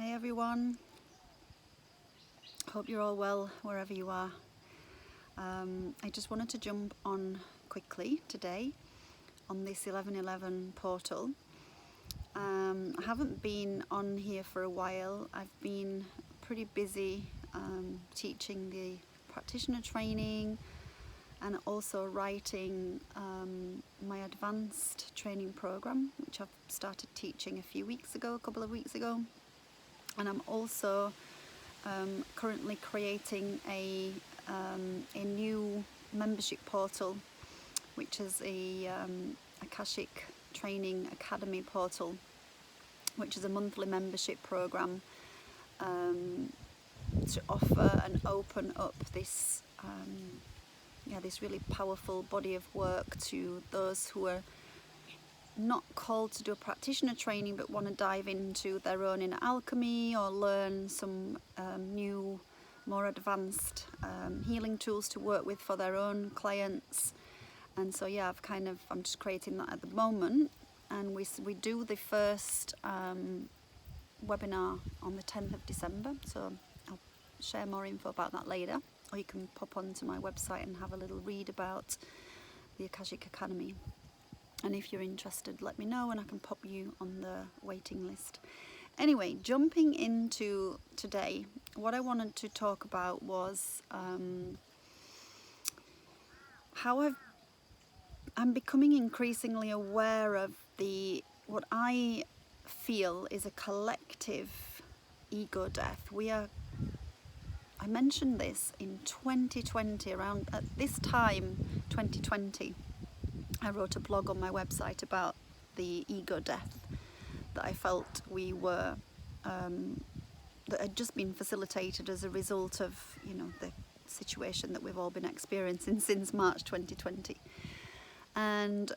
Hey everyone, hope you're all well wherever you are. I just wanted to jump on quickly today on this 11:11 portal. I haven't been on here for a while. I've been pretty busy teaching the practitioner training and also writing my advanced training program, which I've started teaching a couple of weeks ago. And I'm also currently creating a new membership portal, which is a Akashic Training Academy portal, which is a monthly membership program to offer and open up this this really powerful body of work to those who are not called to do a practitioner training but want to dive into their own inner alchemy or learn some new, more advanced healing tools to work with for their own clients. And so I'm just creating that at the moment, and we do the first webinar on the 10th of December, so I'll share more info about that later, or you can pop onto my website and have a little read about the Akashic Academy. And if you're interested, let me know and I can pop you on the waiting list. Anyway, jumping into today, what I wanted to talk about was how I'm becoming increasingly aware of what I feel is a collective ego death. I mentioned this in 2020, around at this time, 2020. I wrote a blog on my website about the ego death that I felt that had just been facilitated as a result of, the situation that we've all been experiencing since March 2020. And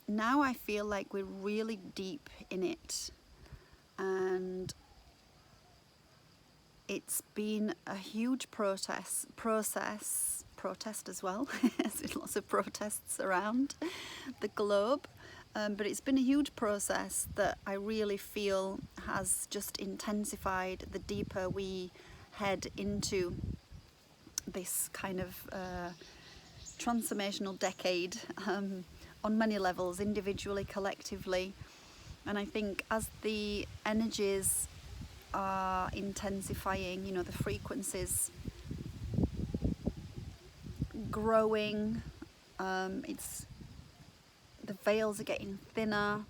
now I feel like we're really deep in it, and it's been a huge protest as well. There's been lots of protests around the globe, but it's been a huge process that I really feel has just intensified the deeper we head into this kind of transformational decade on many levels, individually, collectively. And I think as the energies are intensifying, the frequencies growing, the veils are getting thinner.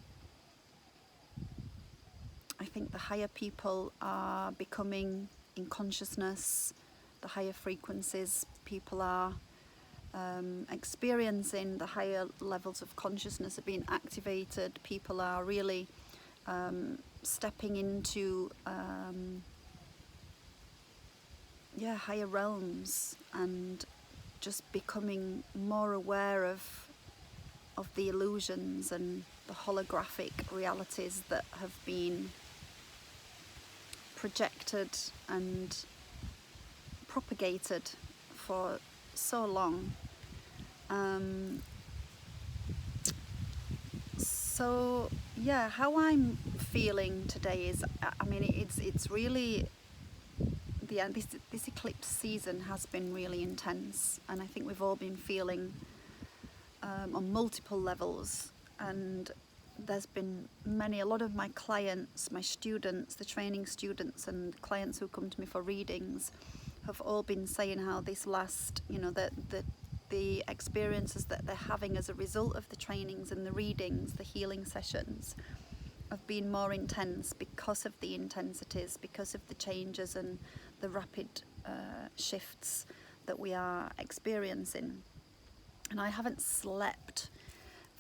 I think the higher people are becoming in consciousness, the higher frequencies people are experiencing, the higher levels of consciousness are being activated. People are really stepping into higher realms and just becoming more aware of the illusions and the holographic realities that have been projected and propagated for so long. How I'm feeling today is, it's really this eclipse season has been really intense, and I think we've all been feeling on multiple levels. And there's been a lot of my clients, my students, the training students and clients who come to me for readings have all been saying how this last, the experiences that they're having as a result of the trainings and the readings, the healing sessions, have been more intense because of the intensities, because of the changes and the rapid shifts that we are experiencing. And I haven't slept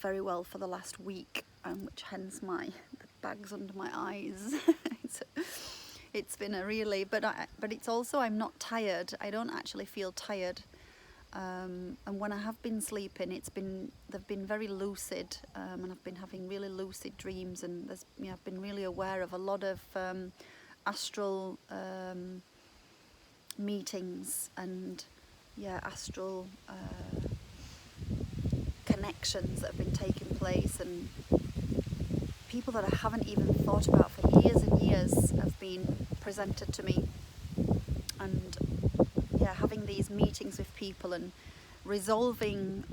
very well for the last week, which hence the bags under my eyes. It's been a really, but it's also, I'm not tired. I don't actually feel tired. And when I have been sleeping, they've been very lucid, and I've been having really lucid dreams, and I've been really aware of a lot of astral meetings and astral connections that have been taking place, and people that I haven't even thought about for years and years have been presented to me. And yeah, having these meetings with people and resolving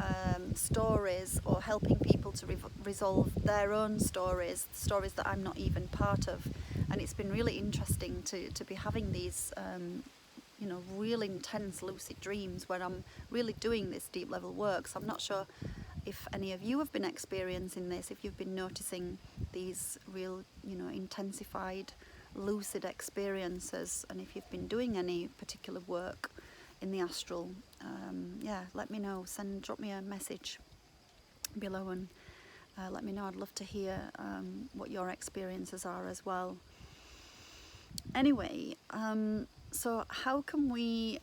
stories, or helping people to resolve their own stories that I'm not even part of. And it's been really interesting to be having these real intense lucid dreams where I'm really doing this deep level work. So I'm not sure if any of you have been experiencing this, if you've been noticing these real, intensified lucid experiences, and if you've been doing any particular work in the astral. Let me know. Drop me a message below and let me know. I'd love to hear what your experiences are as well. Anyway, so how can we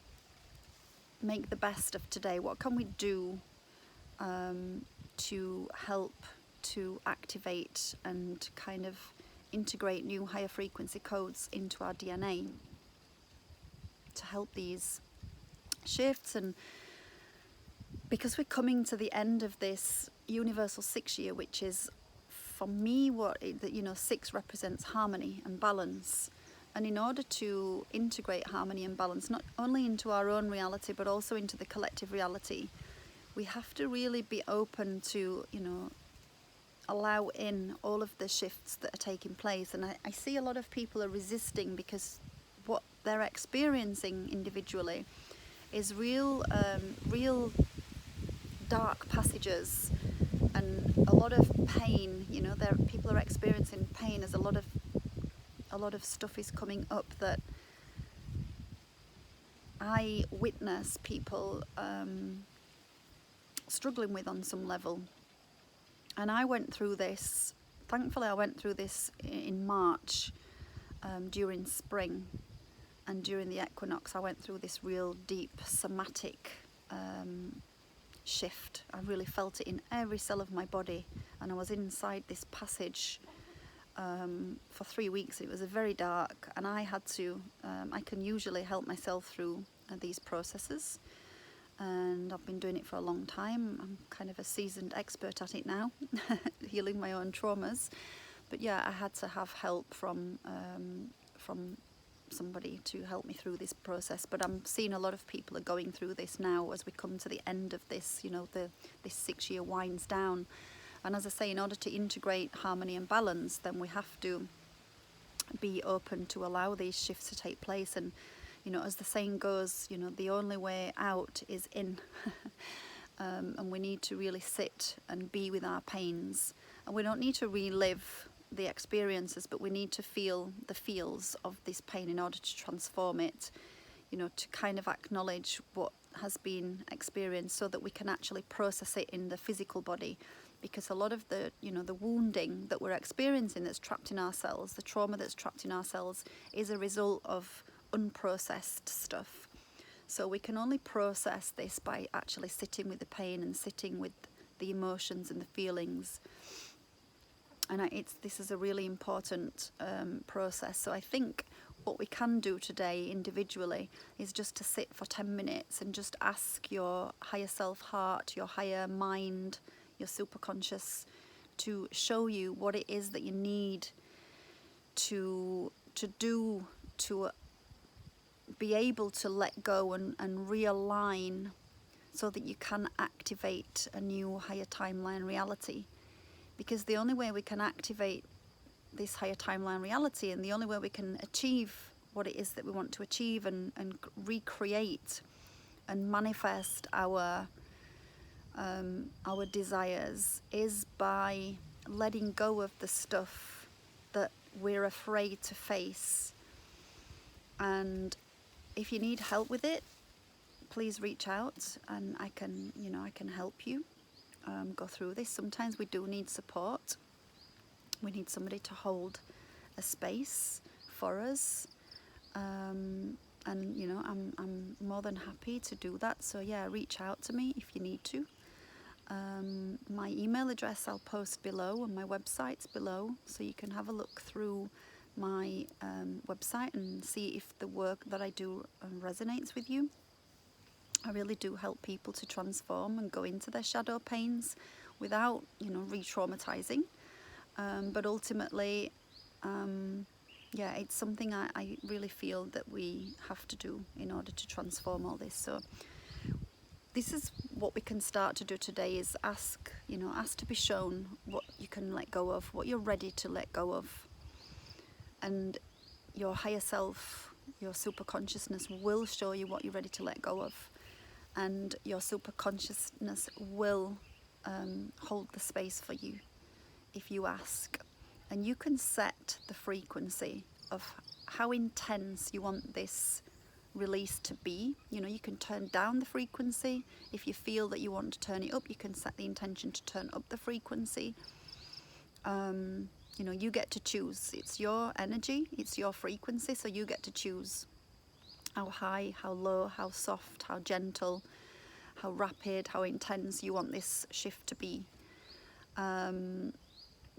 make the best of today? What can we do to help to activate and kind of integrate new higher frequency codes into our DNA to help these shifts? And because we're coming to the end of this universal 6 year, which is for me six represents harmony and balance. And in order to integrate harmony and balance, not only into our own reality, but also into the collective reality, we have to really be open to, allow in all of the shifts that are taking place. And I see a lot of people are resisting because what they're experiencing individually is real dark passages and a lot of pain. People are experiencing pain as a lot of stuff is coming up that I witness people struggling with on some level. And I went through this, thankfully I went through this in March during spring, and during the equinox I went through this real deep somatic shift. I really felt it in every cell of my body, and I was inside this passage for 3 weeks. It was very dark, and I had to, I can usually help myself through these processes, and I've been doing it for a long time. I'm kind of a seasoned expert at it now, healing my own traumas. But yeah, I had to have help from somebody to help me through this process. But I'm seeing a lot of people are going through this now as we come to the end of this, this 6 year winds down. And as I say, in order to integrate harmony and balance, then we have to be open to allow these shifts to take place. And as the saying goes, the only way out is in. And we need to really sit and be with our pains. And we don't need to relive the experiences, but we need to feel the feels of this pain in order to transform it, to kind of acknowledge what has been experienced so that we can actually process it in the physical body. Because a lot of the, the wounding that we're experiencing that's trapped in our cells, the trauma that's trapped in our cells, is a result of unprocessed stuff. So we can only process this by actually sitting with the pain and sitting with the emotions and the feelings. And this is a really important process. So I think what we can do today individually is just to sit for 10 minutes and just ask your higher self heart, your higher mind, your superconscious, to show you what it is that you need to do to be able to let go and realign, so that you can activate a new higher timeline reality. Because the only way we can activate this higher timeline reality, and the only way we can achieve what it is that we want to achieve and recreate and manifest our desires, is by letting go of the stuff that we're afraid to face. And if you need help with it, please reach out, and I can help you go through this. Sometimes we do need support. We need somebody to hold a space for us, and I'm more than happy to do that. So yeah, reach out to me if you need to. My email address I'll post below, and my website's below, so you can have a look through my website and see if the work that I do resonates with you. I really do help people to transform and go into their shadow pains without, re-traumatizing. But ultimately, yeah, it's something I really feel that we have to do in order to transform all this. So this is what we can start to do today, is ask to be shown what you can let go of, what you're ready to let go of. And your higher self, your super consciousness will show you what you're ready to let go of. And your super consciousness will hold the space for you if you ask. And you can set the frequency of how intense you want this release to be. You can turn down the frequency. If you feel that you want to turn it up, you can set the intention to turn up the frequency. You get to choose. It's your energy, it's your frequency, so you get to choose how high, how low, how soft, how gentle, how rapid, how intense you want this shift to be.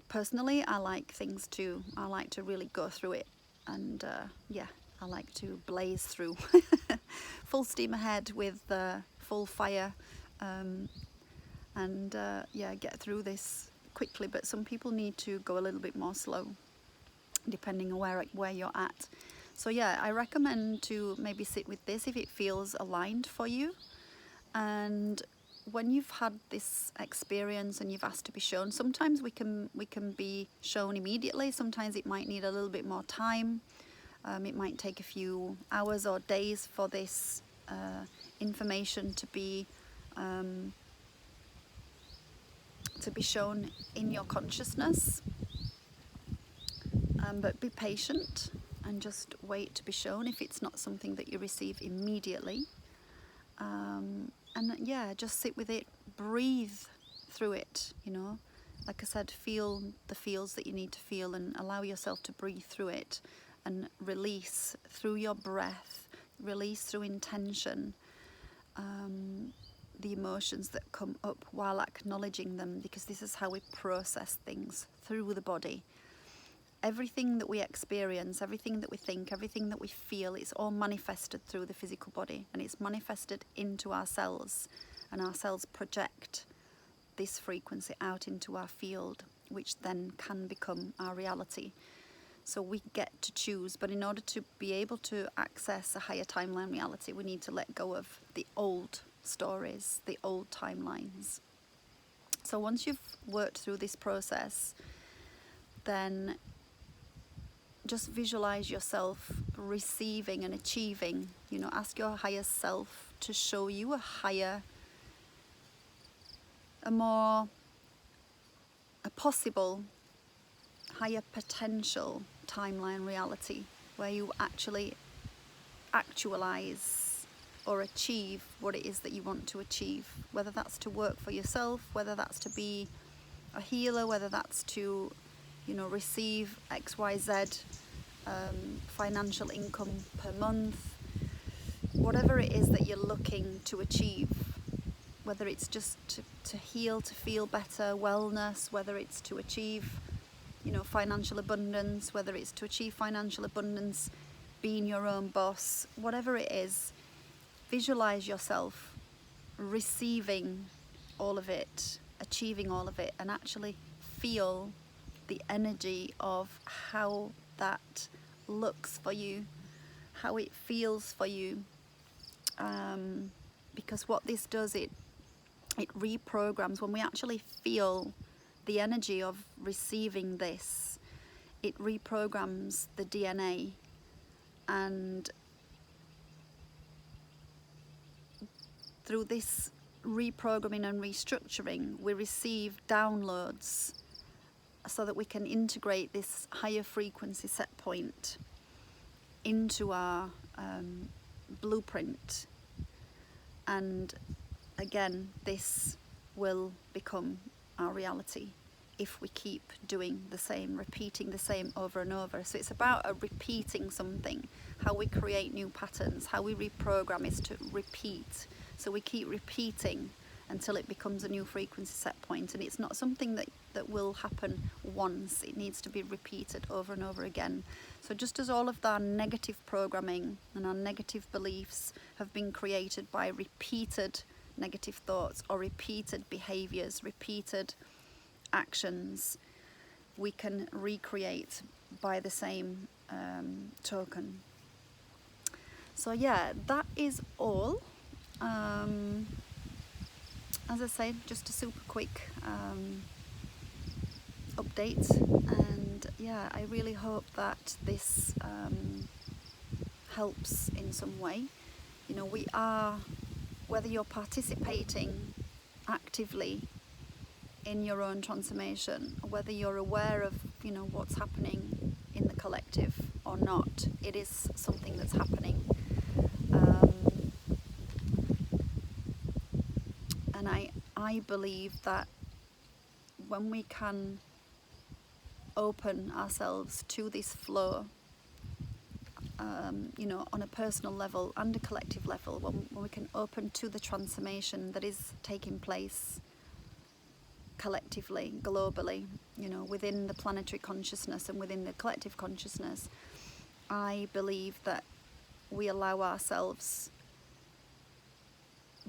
Personally, I like to really go through it, and I like to blaze through full steam ahead with full fire, and get through this quickly. But some people need to go a little bit more slow, depending on where you're at. So yeah, I recommend to maybe sit with this if it feels aligned for you. And when you've had this experience and you've asked to be shown, sometimes we can be shown immediately. Sometimes it might need a little bit more time. It might take a few hours or days for this information to be shown in your consciousness. But be patient and just wait to be shown if it's not something that you receive immediately. And just sit with it, breathe through it, Like I said, feel the feels that you need to feel and allow yourself to breathe through it, and release through your breath, release through intention, the emotions that come up while acknowledging them, because this is how we process things through the body. Everything that we experience, everything that we think, everything that we feel, it's all manifested through the physical body, and it's manifested into our cells, and our cells project this frequency out into our field, which then can become our reality. So we get to choose, but in order to be able to access a higher timeline reality, we need to let go of the old stories, the old timelines. So once you've worked through this process, then just visualize yourself receiving and achieving. Ask your higher self to show you a possible, higher potential timeline reality, where you actually actualize or achieve what it is that you want to achieve, whether that's to work for yourself, whether that's to be a healer, whether that's to receive XYZ financial income per month, whatever it is that you're looking to achieve, whether it's just to heal, to feel better, wellness, whether it's to achieve financial abundance, whether it's to achieve financial abundance, being your own boss, whatever it is, visualize yourself receiving all of it, achieving all of it, and actually feel the energy of how that looks for you, how it feels for you, because what this does, it reprograms. When we actually feel the energy of receiving this, it reprograms the DNA, and through this reprogramming and restructuring, we receive downloads so that we can integrate this higher frequency set point into our blueprint. And again, this will become our reality if we keep doing the same, repeating the same over and over. So it's about repeating something. How we create new patterns, how we reprogram is to repeat. So we keep repeating until it becomes a new frequency set point. And it's not something that will happen once. It needs to be repeated over and over again. So just as all of our negative programming and our negative beliefs have been created by repeated negative thoughts or repeated behaviors, repeated actions, we can recreate by the same token. So yeah, that is all. As I said, just a super quick update, and yeah, I really hope that this helps in some way. You know, we are, whether you're participating actively in your own transformation, or whether you're aware of, you know, what's happening in the collective or not, it is something that's happening. And I believe that when we can open ourselves to this flow, you know, on a personal level and a collective level, when we can open to the transformation that is taking place collectively, globally, you know, within the planetary consciousness and within the collective consciousness, I believe that we allow ourselves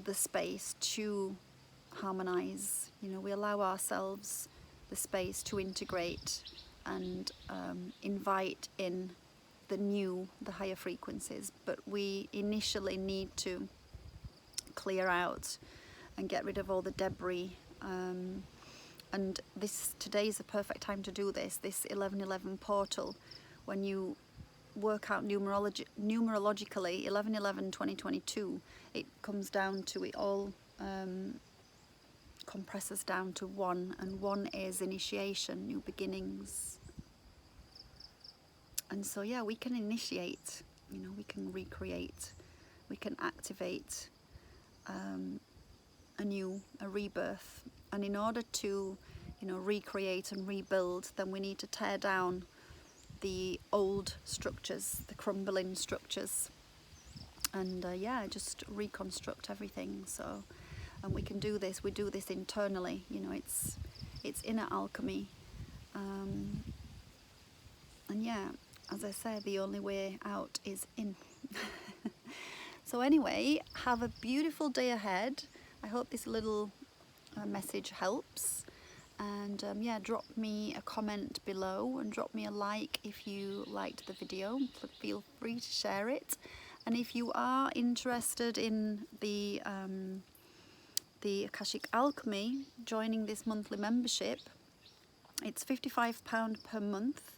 the space to harmonize. You know, we allow ourselves the space to integrate and invite in the new, the higher frequencies. But we initially need to clear out and get rid of all the debris. And today is the perfect time to do this. This 1111 portal, when you work out numerologically 11/11/2022, it comes down to, it all compresses down to one, and one is initiation, new beginnings. And so yeah, we can initiate, you know, we can recreate, we can activate a rebirth. And in order to, you know, recreate and rebuild, then we need to tear down the old structures, the crumbling structures, and yeah, just reconstruct everything. So, and we can do this, we do this internally, you know, it's inner alchemy. And yeah, as I said, the only way out is in. So anyway, have a beautiful day ahead. I hope this little message helps. And yeah, drop me a comment below and drop me a like if you liked the video. Feel free to share it. And if you are interested in the Akashic Alchemy, joining this monthly membership, it's £55 per month,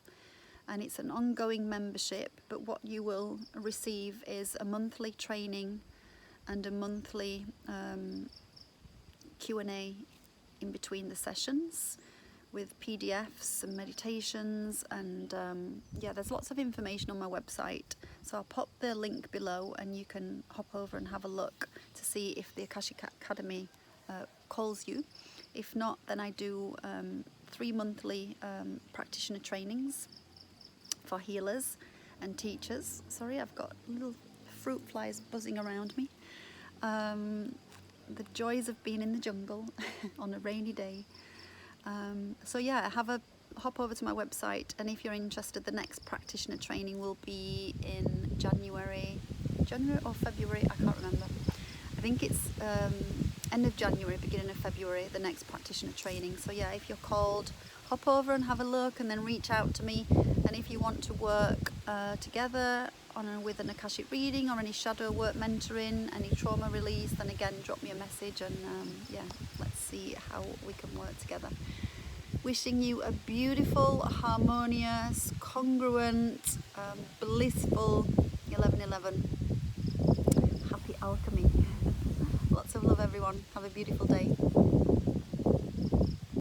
and it's an ongoing membership. But what you will receive is a monthly training and a monthly Q&A in between the sessions, with PDFs and meditations, and yeah, there's lots of information on my website, so I'll pop the link below and you can hop over and have a look to see if the Akashic Academy calls you. If not, then I do 3 monthly practitioner trainings for healers and teachers. Sorry, I've got little fruit flies buzzing around me. The joys of being in the jungle on a rainy day. So yeah, hop over to my website, and if you're interested, the next practitioner training will be in January or February, I can't remember. I think it's end of January, beginning of February, the next practitioner training. So yeah, if you're called, hop over and have a look, and then reach out to me. And if you want to work together with an Akashic reading or any shadow work mentoring, any trauma release, then again, drop me a message, and yeah, let's see how we can work together. Wishing you a beautiful, harmonious, congruent, blissful 11/11. Happy alchemy. Lots of love, everyone. Have a beautiful day.